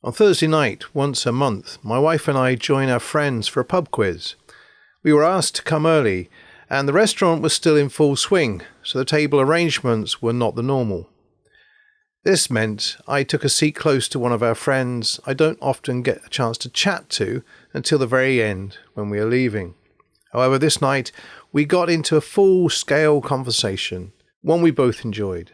On Thursday night, once a month, my wife and I join our friends for a pub quiz. We were asked to come early, and the restaurant was still in full swing, so the table arrangements were not the normal. This meant I took a seat close to one of our friends I don't often get a chance to chat to until the very end when we are leaving. However, this night we got into a full-scale conversation, one we both enjoyed.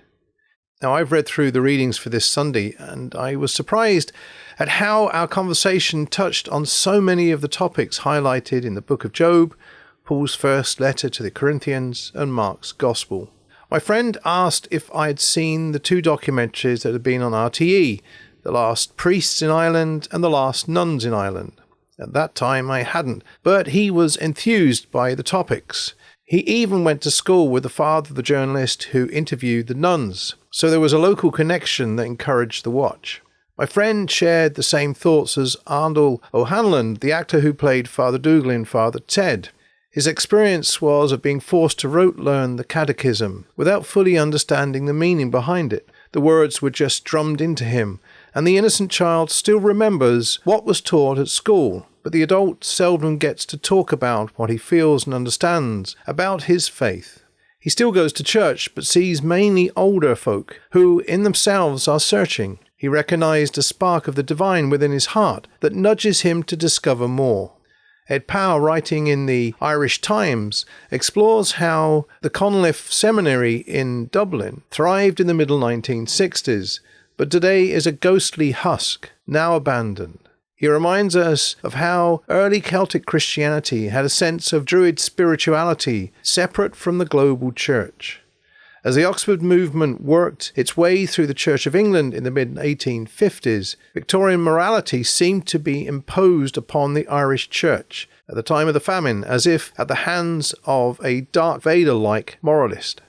Now, I've read through the readings for this Sunday, and I was surprised at how our conversation touched on so many of the topics highlighted in the book of Job, Paul's first letter to the Corinthians, and Mark's Gospel. My friend asked if I had seen the two documentaries that had been on RTE, The Last Priests in Ireland and The Last Nuns in Ireland. At that time I hadn't, but he was enthused by the topics. He even went to school with the father of the journalist who interviewed the nuns, so there was a local connection that encouraged the watch. My friend shared the same thoughts as Arnold O'Hanlon, the actor who played Father Dougal in Father Ted. His experience was of being forced to rote learn the catechism without fully understanding the meaning behind it. The words were just drummed into him, and the innocent child still remembers what was taught at school, but the adult seldom gets to talk about what he feels and understands about his faith. He still goes to church, but sees mainly older folk who in themselves are searching. He recognized a spark of the divine within his heart that nudges him to discover more. Ed Power, writing in the Irish Times, explores how the Conliffe Seminary in Dublin thrived in the middle 1960s, but today is a ghostly husk, now abandoned. He reminds us of how early Celtic Christianity had a sense of Druid spirituality separate from the global church. As the Oxford movement worked its way through the Church of England in the mid-1850s, Victorian morality seemed to be imposed upon the Irish Church at the time of the famine, as if at the hands of a Darth Vader-like moralist.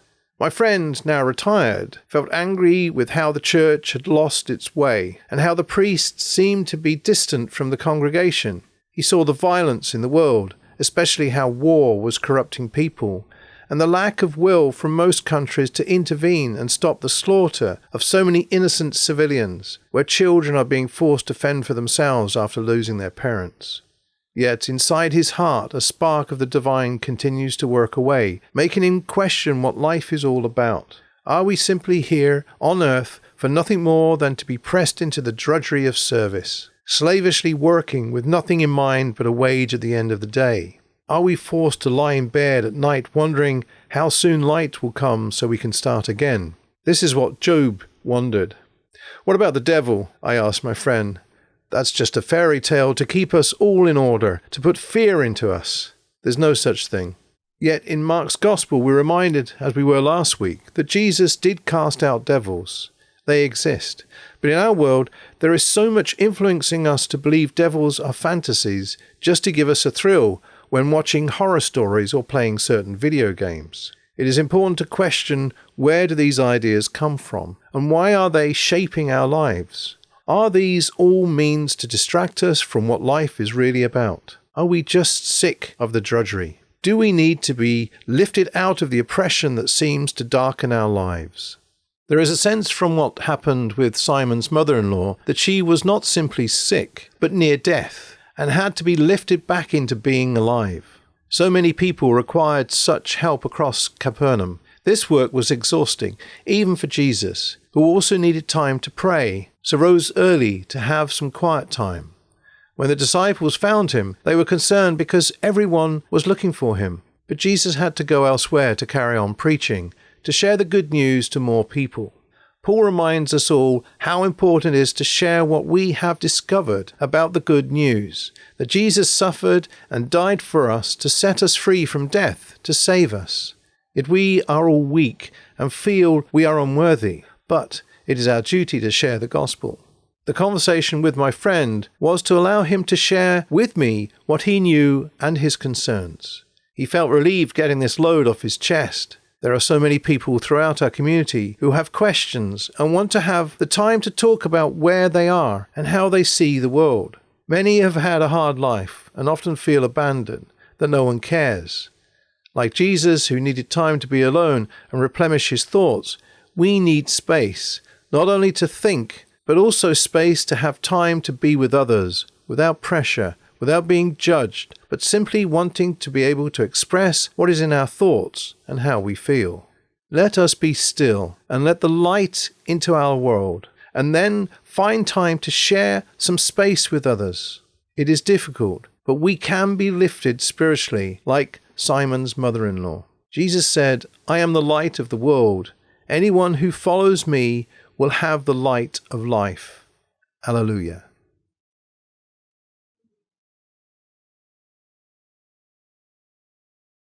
My friend, now retired, felt angry with how the church had lost its way and how the priests seemed to be distant from the congregation. He saw the violence in the world, especially how war was corrupting people, and the lack of will from most countries to intervene and stop the slaughter of so many innocent civilians, where children are being forced to fend for themselves after losing their parents. Yet inside his heart a spark of the divine continues to work away, making him question what life is all about. Are we simply here on earth for nothing more than to be pressed into the drudgery of service, slavishly working with nothing in mind but a wage at the end of the day? Are we forced to lie in bed at night wondering how soon light will come so we can start again? This is what Job wondered. What about the devil? I asked my friend. That's just a fairy tale to keep us all in order, to put fear into us. There's no such thing. Yet in Mark's Gospel we're reminded, as we were last week, that Jesus did cast out devils. They exist. But in our world there is so much influencing us to believe devils are fantasies just to give us a thrill when watching horror stories or playing certain video games. It is important to question, where do these ideas come from, and why are they shaping our lives? Are these all means to distract us from what life is really about? Are we just sick of the drudgery? Do we need to be lifted out of the oppression that seems to darken our lives? There is a sense from what happened with Simon's mother-in-law that she was not simply sick, but near death, and had to be lifted back into being alive. So many people required such help across Capernaum. This work was exhausting, even for Jesus, who also needed time to pray, so rose early to have some quiet time. When the disciples found him, they were concerned because everyone was looking for him. But Jesus had to go elsewhere to carry on preaching, to share the good news to more people. Paul reminds us all how important it is to share what we have discovered about the good news, that Jesus suffered and died for us to set us free from death, to save us. Yet we are all weak and feel we are unworthy, but it is our duty to share the gospel. The conversation with my friend was to allow him to share with me what he knew and his concerns. He felt relieved getting this load off his chest. There are so many people throughout our community who have questions and want to have the time to talk about where they are and how they see the world. Many have had a hard life and often feel abandoned, that no one cares. Like Jesus, who needed time to be alone and replenish his thoughts, we need space, not only to think, but also space to have time to be with others without pressure, without being judged, but simply wanting to be able to express what is in our thoughts and how we feel. Let us be still and let the light into our world, and then find time to share some space with others. It is difficult, but we can be lifted spiritually like Simon's mother-in-law. Jesus said, "I am the light of the world. Anyone who follows me will have the light of life." Alleluia.